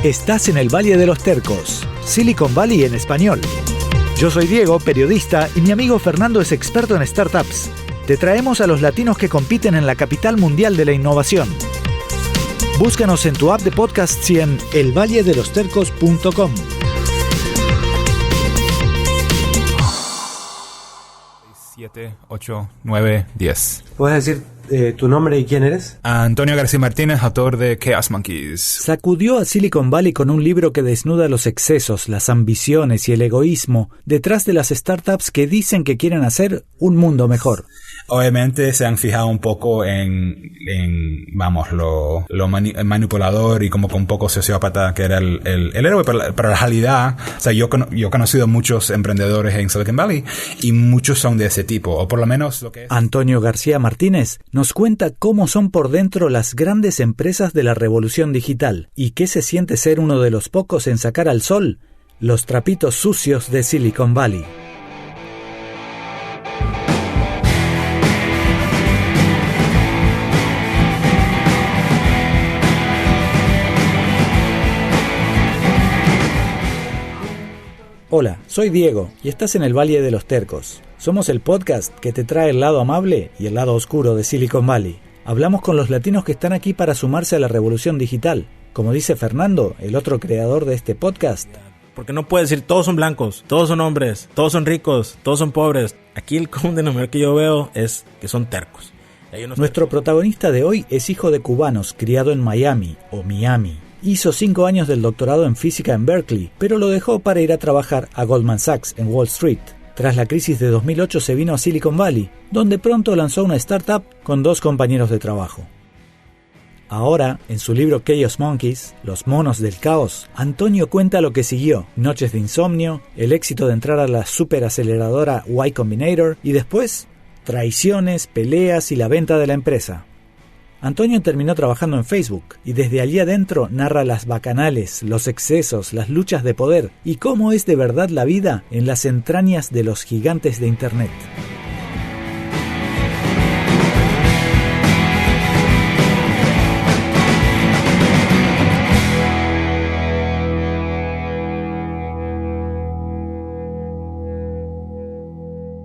Estás en el Valle de los Tercos, Silicon Valley en español. Yo soy Diego, periodista, y mi amigo Fernando es experto en startups. Te traemos a los latinos que compiten en la capital mundial de la innovación. Búscanos en tu app de podcasts y en elvalledelostercos.com. 7, 8, 9, 10. ¿Puedes decir tu nombre y quién eres? Antonio García Martínez, autor de Chaos Monkeys. Sacudió a Silicon Valley con un libro que desnuda los excesos, las ambiciones y el egoísmo detrás de las startups que dicen que quieren hacer un mundo mejor. Obviamente se han fijado un poco en lo manipulador y como que un poco sociópata que era el héroe, pero la realidad, o sea, yo he conocido muchos emprendedores en Silicon Valley y muchos son de ese tipo, o por lo menos lo que es. Antonio García Martínez nos cuenta cómo son por dentro las grandes empresas de la revolución digital y qué se siente ser uno de los pocos en sacar al sol los trapitos sucios de Silicon Valley. Hola, soy Diego y estás en el Valle de los Tercos. Somos el podcast que te trae el lado amable y el lado oscuro de Silicon Valley. Hablamos con los latinos que están aquí para sumarse a la revolución digital. Como dice Fernando, el otro creador de este podcast. Porque no puedes decir todos son blancos, todos son hombres, todos son ricos, todos son pobres. Aquí el común denominador que yo veo es que son tercos. Nuestro protagonista de hoy es hijo de cubanos, criado en Miami o Miami. Hizo 5 años del doctorado en física en Berkeley, pero lo dejó para ir a trabajar a Goldman Sachs en Wall Street. Tras la crisis de 2008 se vino a Silicon Valley, donde pronto lanzó una startup con 2 compañeros de trabajo. Ahora, en su libro Chaos Monkeys, Los monos del caos, Antonio cuenta lo que siguió: noches de insomnio, el éxito de entrar a la superaceleradora Y Combinator y después traiciones, peleas y la venta de la empresa. Antonio terminó trabajando en Facebook y desde allí adentro narra las bacanales, los excesos, las luchas de poder y cómo es de verdad la vida en las entrañas de los gigantes de Internet.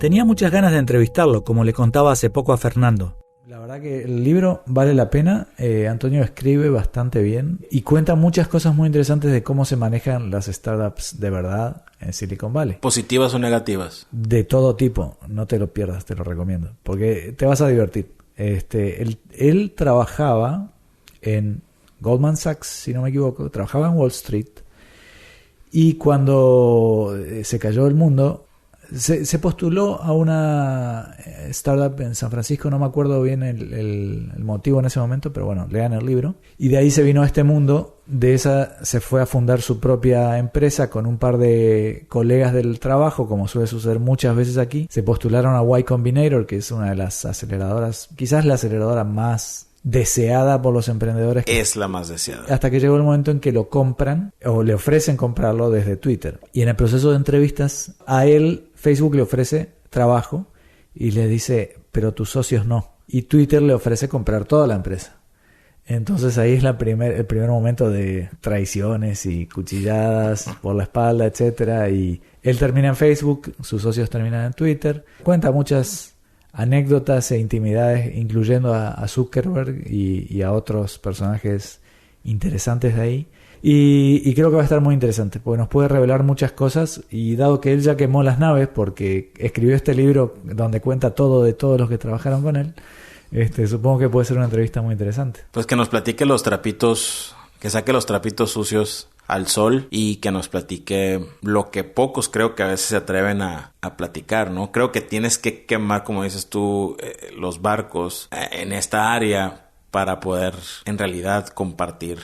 Tenía muchas ganas de entrevistarlo, como le contaba hace poco a Fernando. La verdad que el libro vale la pena. Antonio escribe bastante bien y cuenta muchas cosas muy interesantes de cómo se manejan las startups de verdad en Silicon Valley. ¿Positivas o negativas? De todo tipo. No te lo pierdas, te lo recomiendo, porque te vas a divertir. Él trabajaba en Goldman Sachs, si no me equivoco, trabajaba en Wall Street, y cuando se cayó el mundo, se postuló a una startup en San Francisco. No me acuerdo bien el motivo en ese momento, pero bueno, lean el libro. Y de ahí se vino a este mundo. De esa se fue a fundar su propia empresa con un par de colegas del trabajo, como suele suceder muchas veces aquí. Se postularon a Y Combinator, que es una de las aceleradoras, quizás la aceleradora más deseada por los emprendedores. Es la más deseada. Hasta que llegó el momento en que lo compran o le ofrecen comprarlo desde Twitter. Y en el proceso de entrevistas a él, Facebook le ofrece trabajo y le dice, pero tus socios no. Y Twitter le ofrece comprar toda la empresa. Entonces ahí es el primer momento de traiciones y cuchilladas por la espalda, etcétera. Y él termina en Facebook, sus socios terminan en Twitter. Cuenta muchas anécdotas e intimidades, incluyendo a Zuckerberg y a otros personajes interesantes de ahí. Y creo que va a estar muy interesante, porque nos puede revelar muchas cosas. Y dado que él ya quemó las naves, porque escribió este libro donde cuenta todo de todos los que trabajaron con él, supongo que puede ser una entrevista muy interesante. Pues que nos platique los trapitos, que saque los trapitos sucios al sol y que nos platique lo que pocos creo que a veces se atreven a platicar, ¿no? Creo que tienes que quemar, como dices tú, los barcos en esta área para poder en realidad compartir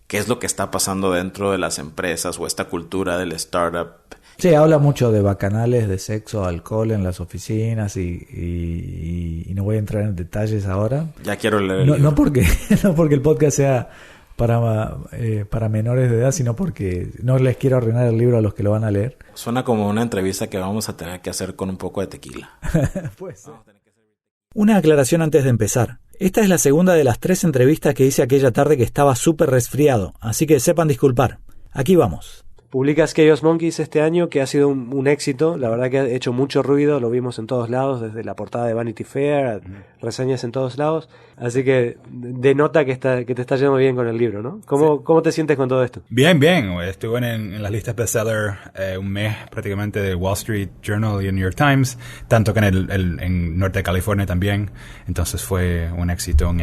qué es lo que está pasando dentro de las empresas o esta cultura del startup. Sí, habla mucho de bacanales, de sexo, alcohol en las oficinas y no voy a entrar en detalles ahora. Ya quiero leer el libro. No porque el podcast sea para menores de edad, sino porque no les quiero arruinar el libro a los que lo van a leer. Suena como una entrevista que vamos a tener que hacer con un poco de tequila. Pues. Una aclaración antes de empezar. Esta es la segunda de las 3 entrevistas que hice aquella tarde que estaba súper resfriado, así que sepan disculpar. Aquí vamos. Publicas Chaos Monkeys este año, que ha sido un éxito. La verdad que ha hecho mucho ruido, lo vimos en todos lados, desde la portada de Vanity Fair, reseñas en todos lados. Así que denota que te está yendo bien con el libro, ¿no? ¿Cómo te sientes con todo esto? Bien. Estuve en las listas bestseller un mes prácticamente de Wall Street Journal y el New York Times, tanto que en Norte de California también. Entonces fue un éxito en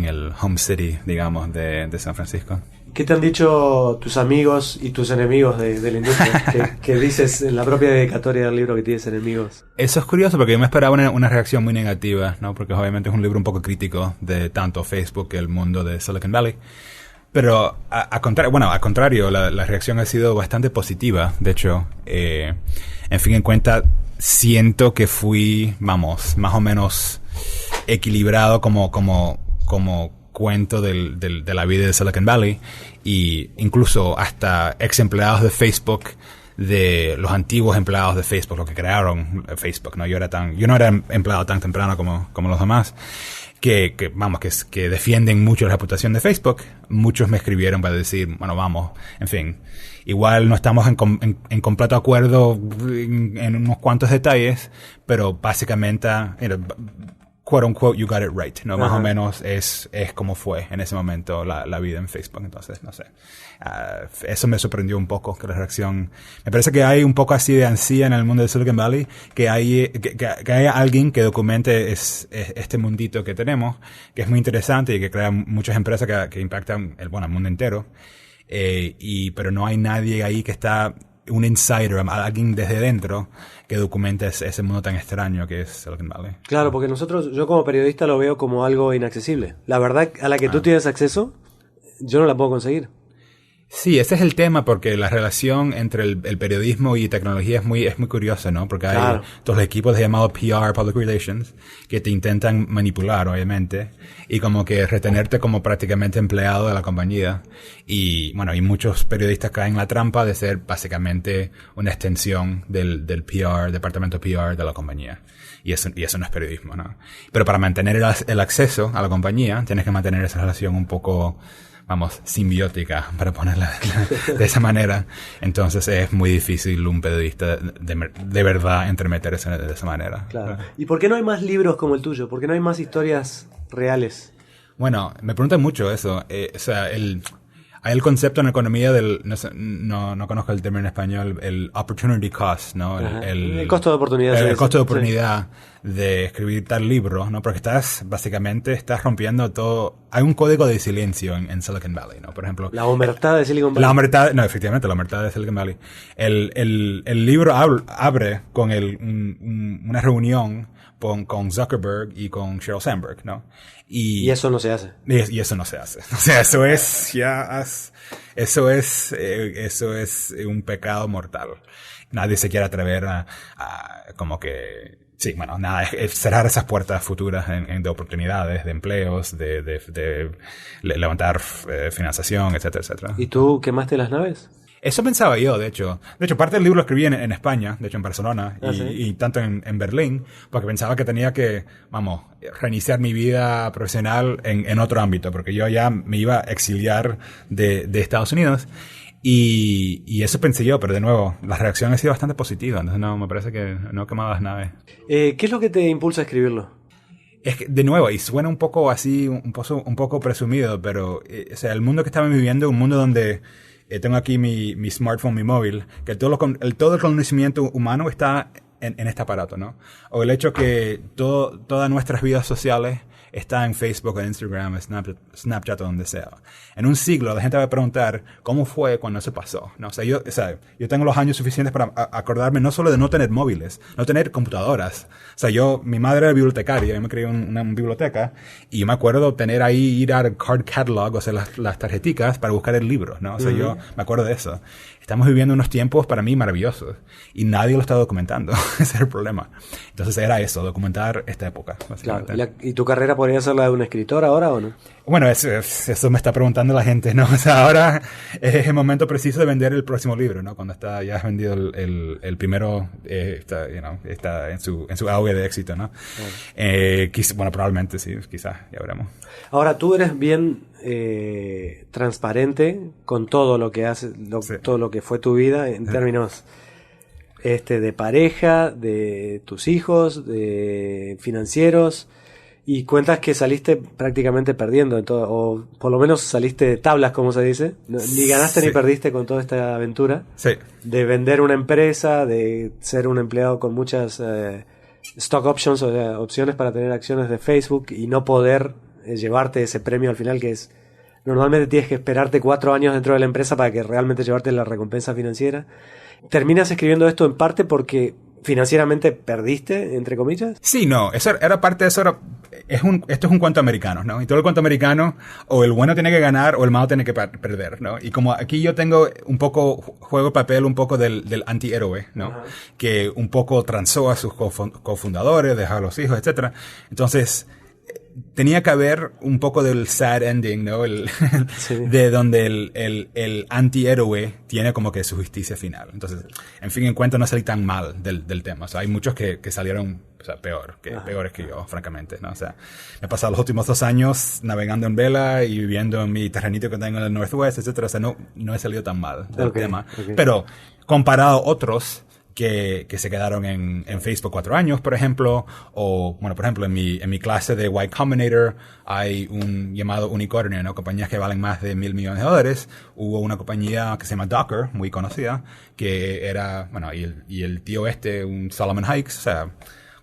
el home city, digamos, de San Francisco. ¿Qué te han dicho tus amigos y tus enemigos de la industria? que dices en la propia dedicatoria del libro que tienes enemigos. Eso es curioso porque yo me esperaba una reacción muy negativa, ¿no? Porque obviamente es un libro un poco crítico de tanto Facebook que el mundo de Silicon Valley. Pero a contrario, la reacción ha sido bastante positiva. De hecho, en fin en cuenta, siento que fui, más o menos equilibrado como cuento de la vida de Silicon Valley, y incluso hasta ex empleados de Facebook, de los antiguos empleados de Facebook, los que crearon Facebook, ¿no? Yo no era empleado tan temprano como los demás, que defienden mucho la reputación de Facebook. Muchos me escribieron para decir, en fin, igual no estamos en completo acuerdo en unos cuantos detalles, pero básicamente, quote unquote, you got it right, ¿no? Más o menos es como fue en ese momento la vida en Facebook. Entonces, no sé. Eso me sorprendió un poco, que la reacción... Me parece que hay un poco así de ansía en el mundo de Silicon Valley, que haya alguien que documente este mundito que tenemos, que es muy interesante y que crea muchas empresas que impactan el mundo entero. Pero no hay nadie ahí que está... un insider, alguien desde dentro que documente ese mundo tan extraño que es Silicon Valley. Claro, porque yo como periodista lo veo como algo inaccesible. La verdad a la que tú tienes acceso, yo no la puedo conseguir. Sí, ese es el tema, porque la relación entre el periodismo y tecnología es muy curiosa, ¿no? Porque hay todos los equipos llamados PR, Public Relations, que te intentan manipular, obviamente, y como que retenerte como prácticamente empleado de la compañía. Y muchos periodistas caen en la trampa de ser básicamente una extensión del PR, departamento PR de la compañía. Y eso no es periodismo, ¿no? Pero para mantener el acceso a la compañía, tienes que mantener esa relación un poco... simbiótica, para ponerla de esa manera. Entonces es muy difícil un periodista de verdad entremeterse de esa manera. Claro. ¿Y por qué no hay más libros como el tuyo? ¿Por qué no hay más historias reales? Bueno, me preguntan mucho eso. Hay el concepto en economía no conozco el término en español, el opportunity cost, ¿no? El costo de oportunidad. El costo de oportunidad de escribir tal libro, ¿no? Porque estás rompiendo todo. Hay un código de silencio en Silicon Valley, ¿no? Por ejemplo. La omertad de Silicon Valley. Efectivamente, la omertad de Silicon Valley. El libro abre con una reunión con Zuckerberg y con Sheryl Sandberg, ¿no? Y eso no se hace. Y eso no se hace. O sea, eso es un pecado mortal. Nadie se quiere atrever a como que... Sí, es cerrar esas puertas futuras de oportunidades, de empleos, de levantar financiación, etcétera, etcétera. ¿Y tú quemaste las naves? Eso pensaba yo, de hecho. De hecho, parte del libro lo escribí en España, de hecho en Barcelona, y tanto en Berlín, porque pensaba que tenía que, reiniciar mi vida profesional en otro ámbito, porque yo ya me iba a exiliar de Estados Unidos. Y eso pensé yo, pero de nuevo, la reacción ha sido bastante positiva, entonces me parece que no he quemado las naves. ¿Qué es lo que te impulsa a escribirlo? Es que, de nuevo, y suena un poco así, un poco presumido, pero el mundo que estamos viviendo es un mundo donde tengo aquí mi smartphone, mi móvil, que todo el conocimiento humano está en este aparato, ¿no? O el hecho que todas nuestras vidas sociales está en Facebook, en Instagram, Snapchat o donde sea. En un siglo la gente va a preguntar cómo fue cuando eso pasó, ¿no? Yo tengo los años suficientes para acordarme no solo de no tener móviles, no tener computadoras. Mi madre era bibliotecaria, yo me crié en una biblioteca, y yo me acuerdo ir al card catalog, las tarjeticas para buscar el libro, ¿no? Yo me acuerdo de eso. Estamos viviendo unos tiempos para mí maravillosos y nadie lo está documentando. Ese es el problema. Entonces era eso, documentar esta época, básicamente. Claro. ¿Y tu carrera podría ser la de un escritor ahora o no? Bueno, eso me está preguntando la gente, ¿no? O sea, ahora es el momento preciso de vender el próximo libro, ¿no? Cuando ya has vendido el primero, está en su auge de éxito, ¿no? Bueno, probablemente sí, quizás, ya veremos. Ahora, tú eres bien transparente con todo lo que haces, Sí. todo lo que fue tu vida en términos de pareja, de tus hijos, de financieros. Y cuentas que saliste prácticamente perdiendo en todo, o por lo menos saliste de tablas, como se dice. Ni ganaste Sí. ni perdiste con toda esta aventura. Sí. De vender una empresa, de ser un empleado con muchas stock options, o sea, opciones para tener acciones de Facebook y no poder llevarte ese premio al final, que es... Normalmente tienes que esperarte 4 años dentro de la empresa para que realmente llevarte la recompensa financiera. Terminas escribiendo esto en parte porque... ¿Financieramente perdiste, entre comillas? Sí, no, eso era parte de eso. Esto es un cuento americano, ¿no? Y todo el cuento americano, o el bueno tiene que ganar o el malo tiene que perder, ¿no? Y como aquí yo tengo un poco, juego el papel un poco del antihéroe, ¿no? Ajá. Que un poco transó a sus cofundadores, dejó a los hijos, etcétera. Entonces, tenía que haber un poco del sad ending, ¿no? Sí. De donde el antihéroe tiene como que su justicia final. Entonces, en fin, en cuenta no salí tan mal del tema. O sea, hay muchos que salieron, o sea, peores que yo, francamente, ¿no? O sea, me he pasado los últimos 2 años navegando en vela y viviendo en mi terrenito que tengo en el Northwest, etcétera. O sea, no he salido tan mal del tema. Okay. Pero, comparado a otros que se quedaron en Facebook 4 años, por ejemplo, o, bueno, por ejemplo, en mi clase de Y Combinator hay un llamado unicornio, ¿no? Compañías que valen más de $1,000 millones. Hubo una compañía que se llama Docker, muy conocida, que era, bueno, y el tío un Solomon Hykes, o sea,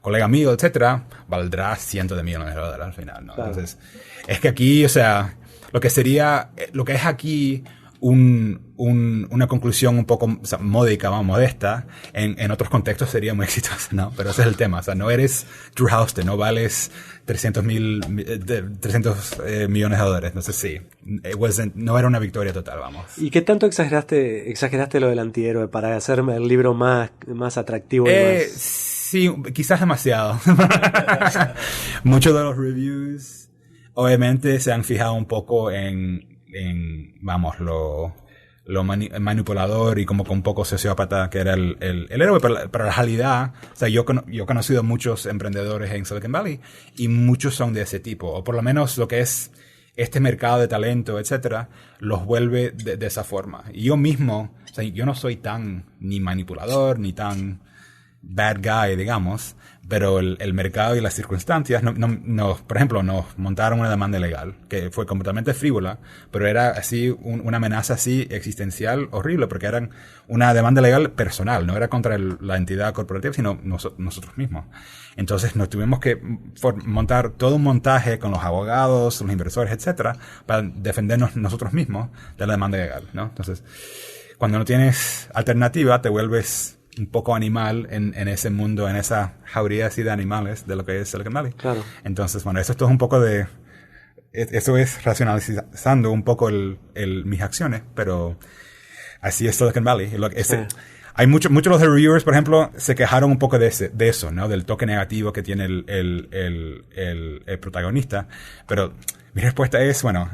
colega mío, etcétera, valdrá cientos de millones de dólares al final, ¿no? Claro. Entonces, es que aquí, o sea, lo que es aquí una conclusión un poco, o sea, módica, modesta, en otros contextos sería muy exitosa, ¿no? Pero ese es el tema, o sea, no eres Drew Houston, no vales 300 millones de dólares, entonces sí, no era una victoria total, vamos. ¿Y qué tanto exageraste lo del antihéroe para hacerme el libro más atractivo y más... Sí, quizás demasiado. Muchos de los reviews, obviamente, se han fijado un poco en vamos, lo manipulador y como con un poco sociópata que era el héroe, pero la realidad, o sea, yo he conocido muchos emprendedores en Silicon Valley y muchos son de ese tipo, o por lo menos lo que es este mercado de talento, etcétera, los vuelve de esa forma. Y yo mismo, o sea, yo no soy tan ni manipulador ni tan bad guy, digamos, pero el mercado y las circunstancias, por ejemplo, nos montaron una demanda legal que fue completamente frívola, pero era así una amenaza así existencial horrible, porque era una demanda legal personal, no era contra la entidad corporativa, sino nosotros mismos. Entonces nos tuvimos que montar todo un montaje con los abogados, los inversores, etcétera, para defendernos nosotros mismos de la demanda legal, ¿no? Entonces, cuando no tienes alternativa, te vuelves un poco animal en ese mundo, en esa jauría así de animales de lo que es Silicon Valley. Claro. Entonces, bueno, eso es todo un poco eso es racionalizando un poco mis acciones, pero así es Silicon Valley. Hay muchos de los reviewers, por ejemplo, se quejaron un poco de eso, ¿no? Del toque negativo que tiene el protagonista, pero mi respuesta es, bueno,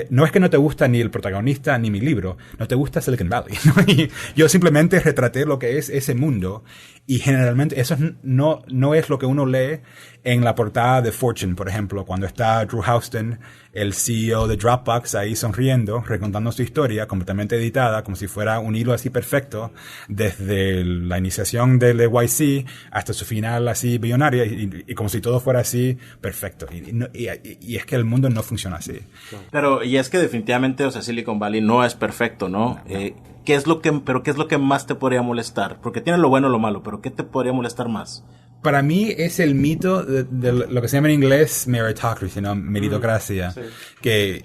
no es que no te gusta ni el protagonista ni mi libro, no te gusta Silicon Valley, ¿no? Y yo simplemente retraté lo que es ese mundo y generalmente eso no es lo que uno lee en la portada de Fortune, por ejemplo, cuando está Drew Houston, el CEO de Dropbox, ahí sonriendo, recontando su historia, completamente editada, como si fuera un hilo así perfecto, desde la iniciación del YC hasta su final así billonaria, y como si todo fuera así perfecto. Y es que el mundo no funciona así. Pero, y es que definitivamente, o sea, Silicon Valley no es perfecto, ¿no? ¿Qué es lo que más te podría molestar? Porque tiene lo bueno y lo malo, pero ¿qué te podría molestar más? Para mí es el mito de lo que se llama en inglés meritocracy, ¿no? Meritocracia. Sí. Que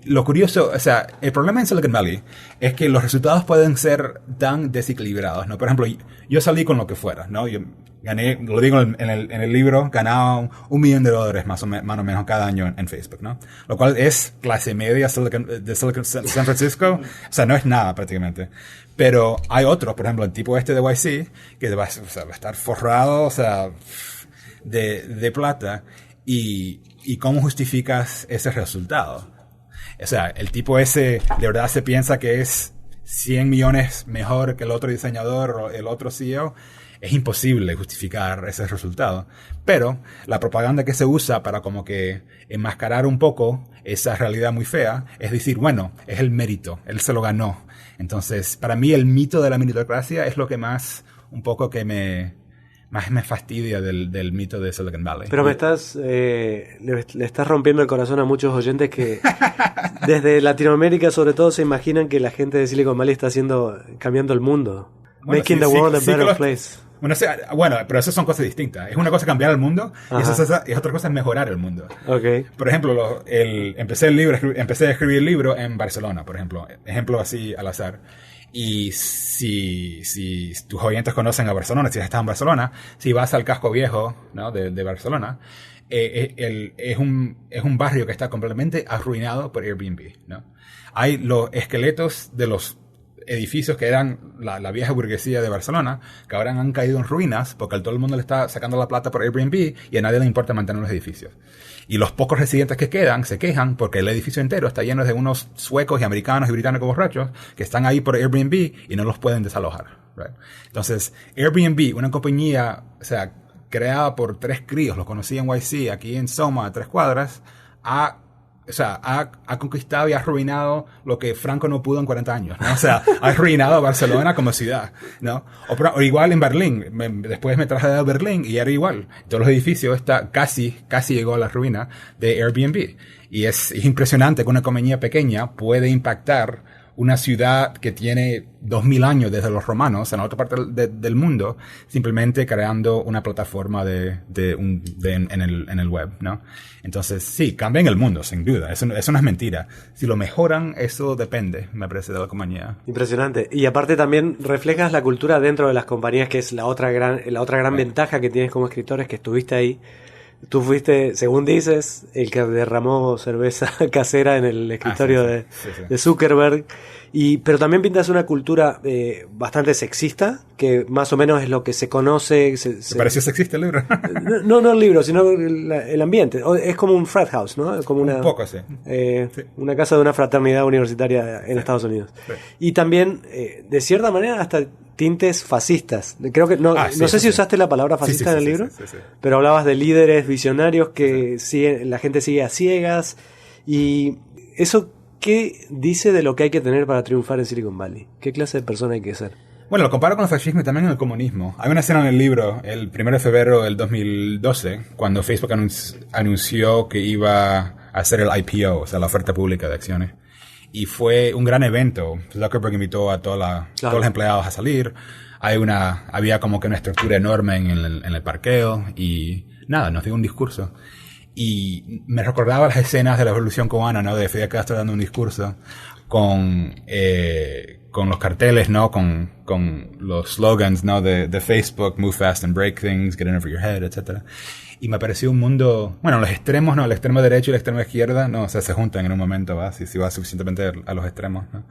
lo curioso, o sea, el problema en Silicon Valley es que los resultados pueden ser tan desequilibrados, ¿no? Por ejemplo, yo salí con lo que fuera, ¿no? Yo gané, lo digo en el libro, ganaba $1 millón más o menos cada año en Facebook, ¿no? Lo cual es clase media de San Francisco, o sea, no es nada prácticamente. Pero hay otros, por ejemplo, el tipo de YC, que va a estar forrado, o sea, de plata. Y ¿Y cómo justificas ese resultado? O sea, el tipo ese de verdad se piensa que es 100 millones mejor que el otro diseñador o el otro CEO. Es imposible justificar ese resultado. Pero la propaganda que se usa para como que enmascarar un poco esa realidad muy fea es decir, bueno, es el mérito, él se lo ganó. Entonces, para mí el mito de la meritocracia es lo que más un poco que más me fastidia del mito de Silicon Valley. Pero le estás rompiendo el corazón a muchos oyentes que desde Latinoamérica sobre todo se imaginan que la gente de Silicon Valley está cambiando el mundo. Bueno, Making the world a better place. Bueno, pero esas son cosas distintas. Es una cosa cambiar el mundo y es otra cosa mejorar el mundo. Okay. Por ejemplo, empecé a escribir el libro en Barcelona, por ejemplo. Ejemplo así al azar. Y si tus oyentes conocen a Barcelona, si estás en Barcelona, si vas al casco viejo, ¿no? de Barcelona, es un barrio que está completamente arruinado por Airbnb, ¿no? Hay los esqueletos de los edificios que eran la vieja burguesía de Barcelona, que ahora han caído en ruinas porque todo el mundo le está sacando la plata por Airbnb y a nadie le importa mantener los edificios. Y los pocos residentes que quedan se quejan porque el edificio entero está lleno de unos suecos y americanos y británicos borrachos que están ahí por Airbnb y no los pueden desalojar. Right? Entonces, Airbnb, una compañía, o sea, creada por 3 críos, los conocí en YC, aquí en Soma, a 3 cuadras, ha conquistado y ha arruinado lo que Franco no pudo en 40 años, ¿no? O sea, ha arruinado a Barcelona como ciudad, ¿no? O igual en Berlín. Después me trasladé a Berlín y era igual. Todos los edificios casi llegó a la ruina de Airbnb. Y es impresionante que una compañía pequeña puede impactar una ciudad que tiene 2000 años desde los romanos en la otra parte del mundo, simplemente creando una plataforma en el web, ¿no? Entonces, sí, cambian el mundo, sin duda. Eso no es mentira. Si lo mejoran, eso depende, me parece, de la compañía. Impresionante. Y aparte también reflejas la cultura dentro de las compañías, que es la otra gran ventaja que tienes como escritor, es que estuviste ahí. Tú fuiste, según dices, el que derramó cerveza casera en el escritorio de Zuckerberg. Pero también pintas una cultura bastante sexista, que más o menos es lo que se conoce. ¿Te pareció sexista el libro? no el libro, sino el ambiente. Es como un frat house, ¿no? Como un poco, sí. Una casa de una fraternidad universitaria en Estados Unidos. Sí. Y también, de cierta manera, hasta tintes fascistas. Creo que no sé si usaste la palabra fascista en el libro, pero hablabas de líderes visionarios que la gente sigue a ciegas. Y eso, ¿qué dice de lo que hay que tener para triunfar en Silicon Valley? ¿Qué clase de persona hay que ser? Bueno, lo comparo con el fascismo y también con el comunismo. Hay una escena en el libro, el 1 de febrero del 2012, cuando Facebook anunció que iba a hacer el IPO, o sea, la oferta pública de acciones. Y fue un gran evento. Zuckerberg invitó a todos los empleados a salir. Había como que una estructura enorme en el parqueo y nada, nos dio un discurso. Y me recordaba las escenas de la Revolución Cubana, ¿no? De Fidel Castro dando un discurso con los carteles, ¿no? Con los slogans, ¿no? De Facebook, move fast and break things, get in over your head, etcétera. Y me pareció un mundo, bueno, los extremos, ¿no? El extremo derecho y el extremo izquierda, no, o sea, se juntan en un momento, ¿va? Si va suficientemente a los extremos, ¿no?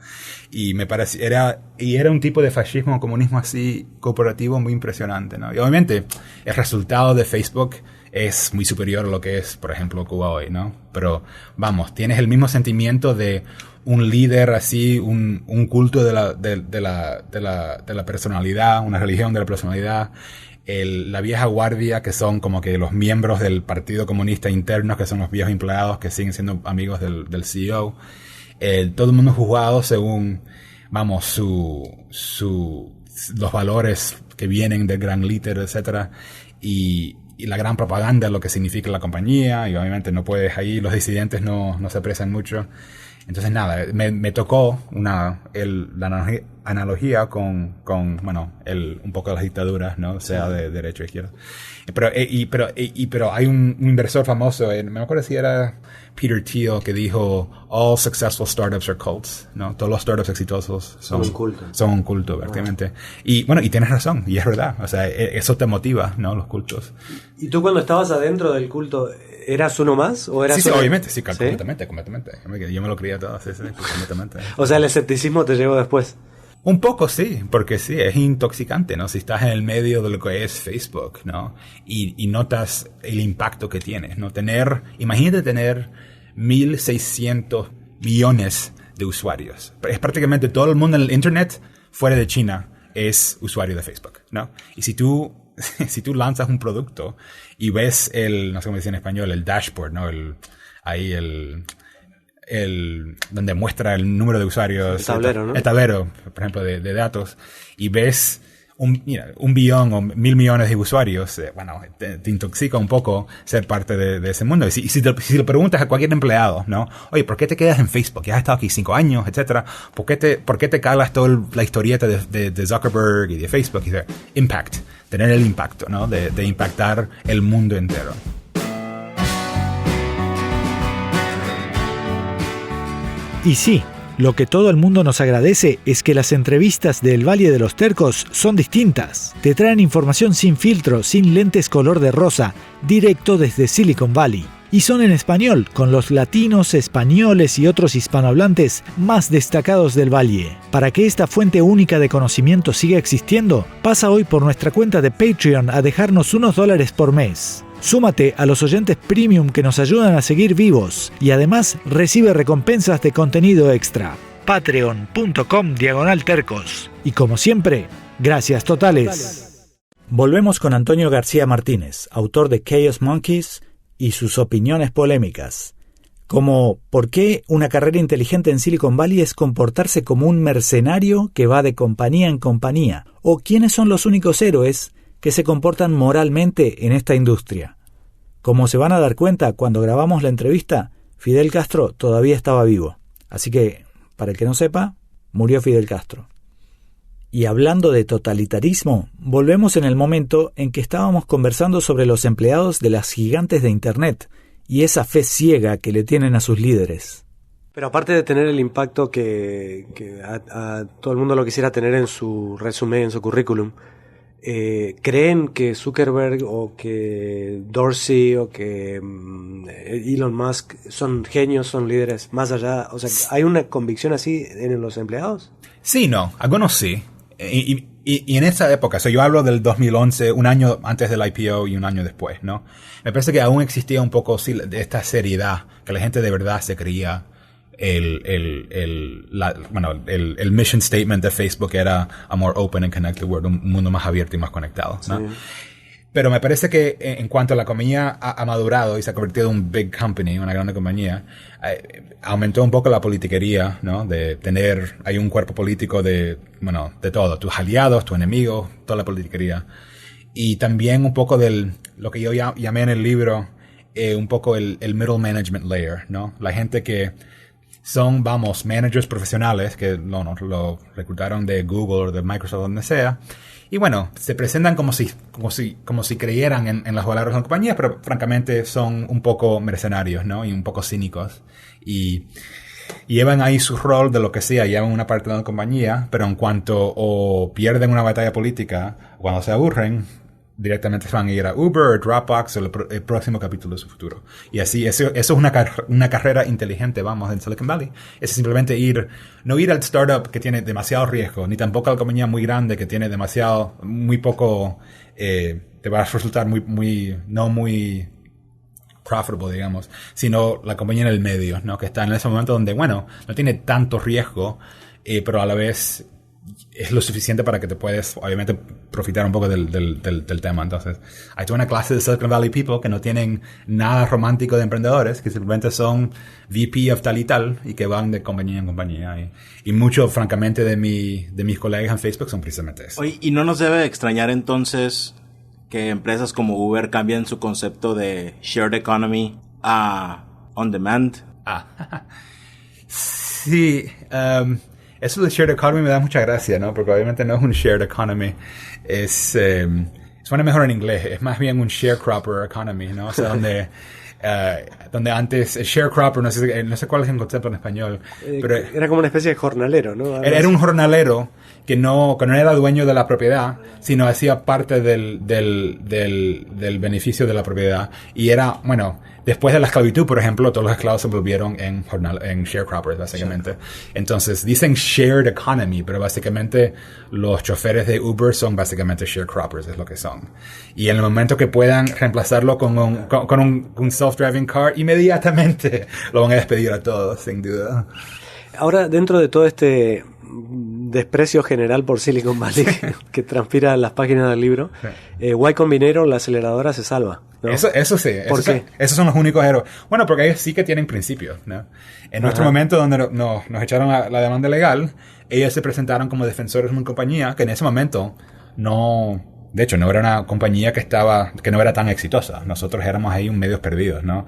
Y me pareció, era un tipo de fascismo o comunismo así cooperativo muy impresionante, ¿no? Y obviamente el resultado de Facebook es muy superior a lo que es, por ejemplo, Cuba hoy, ¿no? Pero, vamos, tienes el mismo sentimiento de un líder así, un culto de la personalidad, una religión de la personalidad, la vieja guardia, que son como que los miembros del Partido Comunista internos, que son los viejos empleados que siguen siendo amigos del CEO. Todo el mundo juzgado según, vamos, los valores que vienen del gran líder, etcétera, y la gran propaganda, lo que significa la compañía, y obviamente no puedes ahí, los disidentes no se aprecian mucho. Entonces nada, me tocó la analogía con bueno, un poco de las dictaduras, ¿no? Sea de derecha o izquierda. Pero hay un inversor famoso, me acuerdo si era Peter Thiel, que dijo, all successful startups are cults, ¿no? Todos los startups exitosos son un culto, prácticamente. Y bueno, y tienes razón, y es verdad, o sea, eso te motiva, ¿no? Los cultos. ¿Y tú cuando estabas adentro del culto, eras uno más? ¿O eras sí, obviamente, sí, completamente. Yo me lo creía todo, sí, completamente. O sea, el escepticismo te llegó después. Un poco sí, porque sí, es intoxicante, ¿no? Si estás en el medio de lo que es Facebook, ¿no? Y notas el impacto que tienes, ¿no? Imagínate tener 1.600 millones de usuarios. Es prácticamente todo el mundo en el Internet, fuera de China, es usuario de Facebook, ¿no? Y si tú lanzas un producto y ves no sé cómo dice en español, el dashboard, ¿no? Donde muestra el número de usuarios. El tablero, ¿no? El tablero, por ejemplo, de datos. Y ves un billón o 1.000 millones de usuarios. Bueno, te intoxica un poco ser parte de ese mundo. Y si le preguntas a cualquier empleado, ¿no? Oye, ¿por qué te quedas en Facebook? Ya has estado aquí 5 años, etcétera. ¿Por qué te calas toda la historieta de Zuckerberg y de Facebook? Y dice, impact. Tener el impacto, ¿no? De impactar el mundo entero. Y sí, lo que todo el mundo nos agradece es que las entrevistas del Valle de los Tercos son distintas. Te traen información sin filtro, sin lentes color de rosa, directo desde Silicon Valley. Y son en español, con los latinos, españoles y otros hispanohablantes más destacados del Valle. Para que esta fuente única de conocimiento siga existiendo, pasa hoy por nuestra cuenta de Patreon a dejarnos unos $1 por mes. Súmate a los oyentes premium que nos ayudan a seguir vivos y además recibe recompensas de contenido extra. Patreon.com/tercos. Y como siempre, gracias totales. Volvemos con Antonio García Martínez, autor de Chaos Monkeys y sus opiniones polémicas. Como ¿por qué una carrera inteligente en Silicon Valley es comportarse como un mercenario que va de compañía en compañía? ¿O quiénes son los únicos héroes que se comportan moralmente en esta industria? Como se van a dar cuenta, cuando grabamos la entrevista, Fidel Castro todavía estaba vivo. Así que, para el que no sepa, murió Fidel Castro. Y hablando de totalitarismo, volvemos en el momento en que estábamos conversando sobre los empleados de las gigantes de Internet y esa fe ciega que le tienen a sus líderes. Pero aparte de tener el impacto que a todo el mundo lo quisiera tener en su resumen, en su currículum, ¿creen que Zuckerberg o que Dorsey o que Elon Musk son genios, son líderes más allá? O sea, ¿hay una convicción así en los empleados? Sí, no, algunos sí. Y en esa época, o sea, yo hablo del 2011, un año antes del IPO y un año después, ¿no? Me parece que aún existía un poco sí, de esta seriedad, que la gente de verdad se creía. El mission statement de Facebook era a more open and connected world, un mundo más abierto y más conectado, ¿no? Sí. Pero me parece que en cuanto la compañía ha madurado y se ha convertido en un big company, una gran compañía, aumentó un poco la politiquería, ¿no? De tener, hay un cuerpo político de todo, tus aliados, tus enemigos, toda la politiquería. Y también un poco lo que yo llamé en el libro, un poco el middle management layer, ¿no? La gente que son, managers profesionales que lo reclutaron de Google o de Microsoft, donde sea. Y bueno, se presentan como si creyeran en los valores de la compañía, pero francamente son un poco mercenarios, ¿no? Y un poco cínicos. Y llevan ahí su rol de lo que sea, llevan una parte de la compañía, pero en cuanto o pierden una batalla política, cuando se aburren, directamente se van a ir a Uber o Dropbox o el próximo capítulo de su futuro. Y así, eso es una carrera inteligente, en Silicon Valley. Es simplemente no ir al startup que tiene demasiado riesgo, ni tampoco a la compañía muy grande que tiene muy poco, te va a resultar no muy profitable, digamos, sino la compañía en el medio, ¿no? Que está en ese momento donde, no tiene tanto riesgo, pero a la vez es lo suficiente para que te puedes, obviamente, profitar un poco del tema. Entonces, hay toda una clase de Silicon Valley people que no tienen nada romántico de emprendedores, que simplemente son VP of tal y tal, y que van de compañía en compañía. Y mucho, francamente, de mis colegas en Facebook son precisamente eso. Oye, ¿y no nos debe extrañar entonces que empresas como Uber cambien su concepto de shared economy a on demand? Sí, eso de shared economy me da mucha gracia, ¿no? Porque obviamente no es un shared economy. Suena mejor en inglés. Es más bien un sharecropper economy, ¿no? O sea, donde donde antes sharecropper, no sé cuál es el concepto en español, pero era como una especie de jornalero, ¿no? Era un jornalero que no era dueño de la propiedad, sino hacía parte del beneficio de la propiedad. Y era, bueno, después de la esclavitud, por ejemplo, todos los esclavos se volvieron en sharecroppers, básicamente. Entonces, dicen shared economy, pero básicamente los choferes de Uber son básicamente sharecroppers, es lo que son. Y en el momento que puedan reemplazarlo con un self-driving car, inmediatamente lo van a despedir a todos, sin duda. Ahora, dentro de todo este desprecio general por Silicon Valley que transpira en las páginas del libro, Y Combinator, la aceleradora, se salva, ¿no? Eso sí. ¿Por qué? Esos son los únicos héroes. Bueno, porque ellos sí que tienen principios, ¿no? En nuestro momento donde nos echaron la demanda legal, ellos se presentaron como defensores de una compañía que en ese momento de hecho, no era una compañía que no era tan exitosa. Nosotros éramos ahí un medios perdidos, ¿no?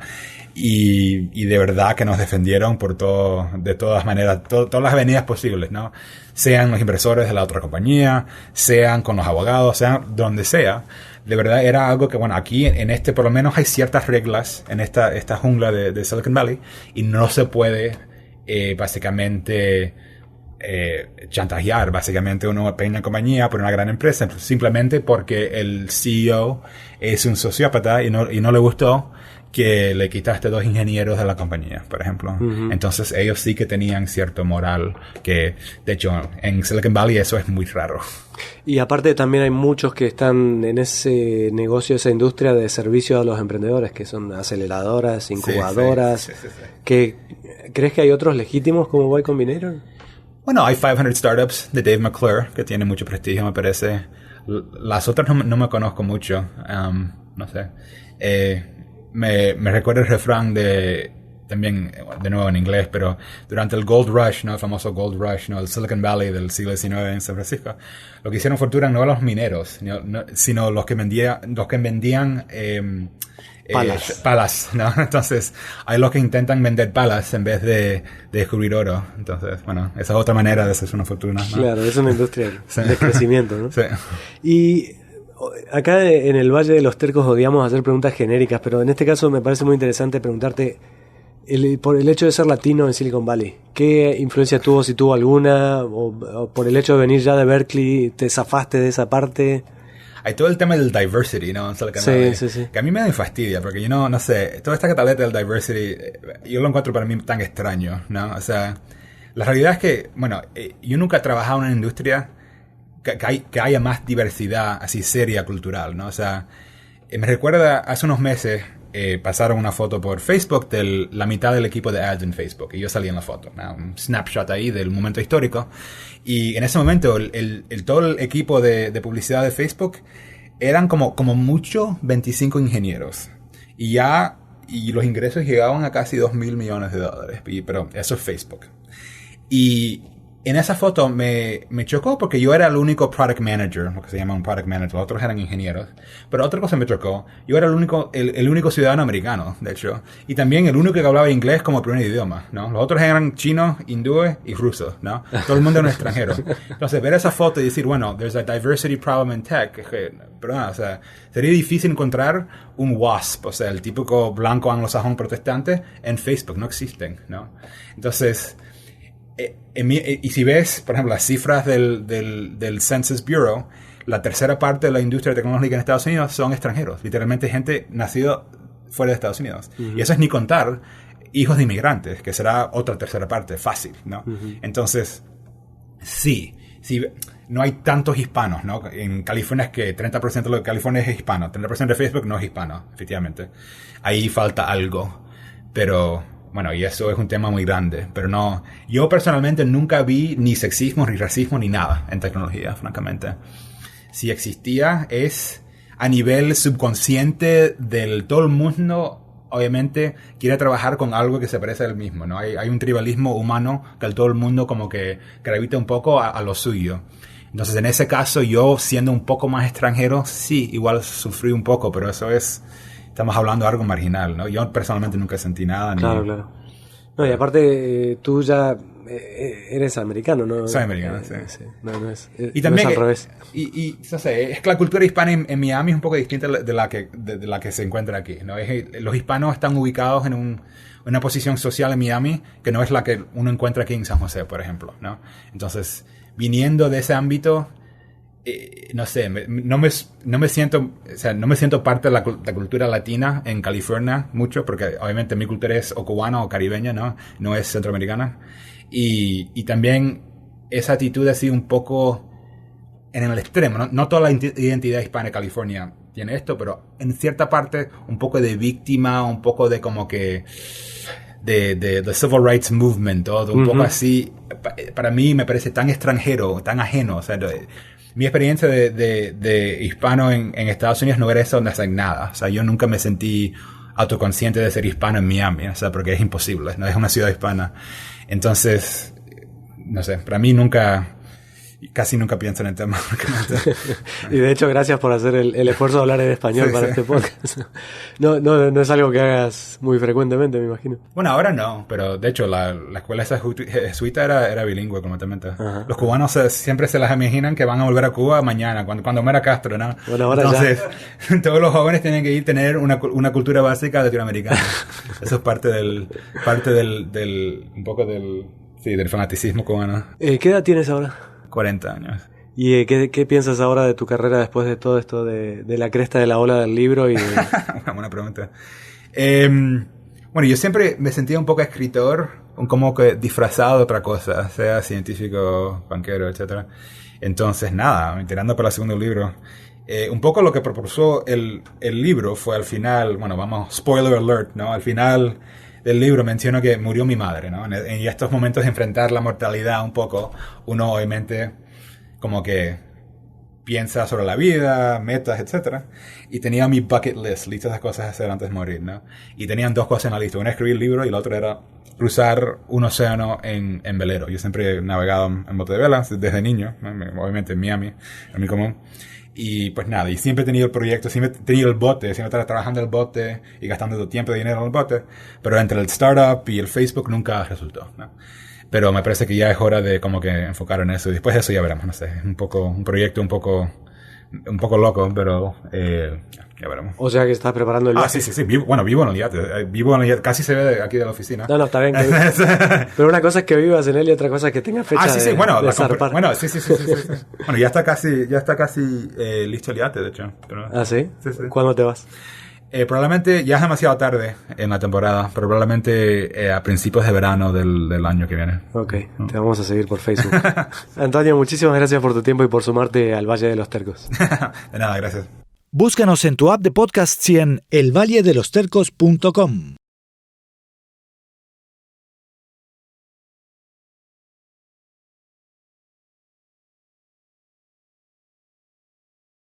Y de verdad que nos defendieron de todas maneras, todas las avenidas posibles, ¿no? Sean los inversores de la otra compañía, sean con los abogados, sean donde sea. De verdad era algo que, bueno, aquí por lo menos hay ciertas reglas en esta jungla de Silicon Valley y no se puede básicamente chantajear básicamente una pequeña compañía por una gran empresa simplemente porque el CEO es un sociópata y no le gustó que le quitaste 2 ingenieros de la compañía, por ejemplo. Uh-huh. Entonces ellos sí que tenían cierto moral que, de hecho, en Silicon Valley eso es muy raro. Y aparte también hay muchos que están en ese negocio, esa industria de servicio a los emprendedores, que son aceleradoras, incubadoras. Sí. ¿Crees que hay otros legítimos como Y Combinator? Bueno, hay 500 Startups de Dave McClure, que tiene mucho prestigio, me parece. Las otras no me conozco mucho. No sé. Me recuerda el refrán también, de nuevo en inglés, pero durante el Gold Rush, ¿no? El famoso Gold Rush, ¿no? El Silicon Valley del siglo XIX en San Francisco. Lo que hicieron fortuna no a los mineros, sino los que vendían palas, ¿no? Entonces, hay los que intentan vender palas en vez de descubrir oro. Entonces, bueno, esa es otra manera de hacerse una fortuna, ¿no? Claro, es una industria de crecimiento, ¿no? Sí. Y acá en el Valle de los Tercos odiamos hacer preguntas genéricas, pero en este caso me parece muy interesante preguntarte, por el hecho de ser latino en Silicon Valley, ¿qué influencia tuvo, si tuvo alguna? O por el hecho de venir ya de Berkeley, ¿te zafaste de esa parte? Hay todo el tema del diversity, ¿no? Sí. Que a mí me da fastidia, porque yo no sé, toda esta cataleta del diversity, yo lo encuentro para mí tan extraño, ¿no? O sea, la realidad es que, bueno, yo nunca he trabajado en una industria que haya más diversidad así seria cultural, ¿no? O sea, me recuerda hace unos meses pasaron una foto por Facebook de la mitad del equipo de ads en Facebook y yo salí en la foto, ¿no? Un snapshot ahí del momento histórico, y en ese momento todo el equipo de publicidad de Facebook eran como mucho 25 ingenieros y los ingresos llegaban a casi $2,000 millones, pero eso es Facebook. Y en esa foto me chocó porque yo era el único product manager, lo que se llama un product manager, los otros eran ingenieros. Pero otra cosa me chocó, yo era el único ciudadano americano, de hecho, y también el único que hablaba inglés como primer idioma, ¿no? Los otros eran chinos, hindúes y rusos, ¿no? Todo el mundo era un extranjero. Entonces, ver esa foto y decir, bueno, there's a diversity problem in tech, o sea, sería difícil encontrar un WASP, o sea, el típico blanco anglosajón protestante en Facebook, no existen, ¿no? Entonces, y si ves, por ejemplo, las cifras del Census Bureau, la tercera parte de la industria tecnológica en Estados Unidos son extranjeros, literalmente gente nacida fuera de Estados Unidos. Uh-huh. Y eso es ni contar hijos de inmigrantes, que será otra tercera parte, fácil, ¿no? Uh-huh. Entonces, sí, no hay tantos hispanos, ¿no? En California es que 30% de lo de California es hispano, 30% de Facebook no es hispano, efectivamente. Ahí falta algo, pero bueno, y eso es un tema muy grande, pero no, yo personalmente nunca vi ni sexismo, ni racismo, ni nada en tecnología, francamente. Si existía, es a nivel subconsciente del todo el mundo, obviamente, quiere trabajar con algo que se parece al mismo, ¿no? Hay un tribalismo humano que todo el mundo como que gravita un poco a lo suyo. Entonces, en ese caso, yo siendo un poco más extranjero, sí, igual sufrí un poco, pero eso es... Estamos hablando de algo marginal, ¿no? Yo personalmente nunca sentí nada. Claro. No, y aparte, tú ya eres americano, ¿no? Soy americano, sí. No es, y también no es al revés. Y no sé, es que la cultura hispana en Miami es un poco distinta de la que se encuentra aquí, ¿no? Los hispanos están ubicados en una posición social en Miami que no es la que uno encuentra aquí en San José, por ejemplo, ¿no? Entonces, viniendo de ese ámbito, no sé, no me siento parte de la cultura latina en California mucho, porque obviamente mi cultura es o cubana o caribeña, no es centroamericana. Y también esa actitud así un poco en el extremo, no toda la identidad hispana de California tiene esto, pero en cierta parte un poco de víctima, un poco de como que de Civil Rights Movement, todo un poco así, para mí me parece tan extranjero, tan ajeno, o sea, mi experiencia de hispano en Estados Unidos no era eso, no es nada. O sea, yo nunca me sentí autoconsciente de ser hispano en Miami, o sea, porque es imposible, no es una ciudad hispana. Entonces, no sé, para mí casi nunca pienso en el tema. Y de hecho, gracias por hacer el esfuerzo de hablar en español para este podcast. No es algo que hagas muy frecuentemente, me imagino. Bueno, ahora no, pero de hecho la escuela esa jesuita era bilingüe completamente. Ajá. Los cubanos siempre se las imaginan que van a volver a Cuba mañana, cuando muera Castro, ¿no? Bueno, ahora entonces, todos los jóvenes tienen que tener una cultura básica latinoamericana. Eso es parte del un poco del fanaticismo cubano. ¿Qué edad tienes ahora? 40 años. ¿Y qué piensas ahora de tu carrera después de todo esto de la cresta de la ola del libro? Una buena pregunta. Bueno, yo siempre me sentía un poco escritor, como que disfrazado de otra cosa, sea científico, banquero, etc. Entonces, nada, tirando para el segundo libro. Un poco lo que propuso el libro fue al final, bueno, vamos, spoiler alert, ¿no? Al final del libro menciono que murió mi madre, ¿no? En estos momentos de enfrentar la mortalidad un poco, uno obviamente como que piensa sobre la vida, metas, etc. Y tenía mi bucket list, listas de cosas a hacer antes de morir, ¿no? Y tenían dos cosas en la lista. Una, escribir el libro, y la otra era cruzar un océano en velero. Yo siempre he navegado en bote de vela desde niño, ¿no? Obviamente en Miami, en mi común. Y pues nada, y siempre he tenido el proyecto, siempre he tenido el bote, siempre estaba trabajando en el bote y gastando tiempo y dinero en el bote, pero entre el startup y el Facebook nunca resultó, ¿no? Pero me parece que ya es hora de como que enfocar en eso, y después de eso ya veremos, no sé, es un proyecto un poco loco, pero ya veremos. O sea que estás preparando el viaje. Sí, vivo en el yate, casi se ve aquí de la oficina. No, está bien. Pero una cosa es que vivas en él y otra cosa es que tenga fecha de zarpar. Bueno, sí. Bueno, ya está casi listo el yate, de hecho. Pero, ¿Ah, sí? Sí. ¿Cuándo te vas? Probablemente, ya es demasiado tarde en la temporada, pero probablemente a principios de verano del año que viene. Ok, te vamos a seguir por Facebook. Antonio, muchísimas gracias por tu tiempo y por sumarte al Valle de los Tercos. De nada, gracias. Búscanos en tu app de podcasts y en elvalledelostercos.com.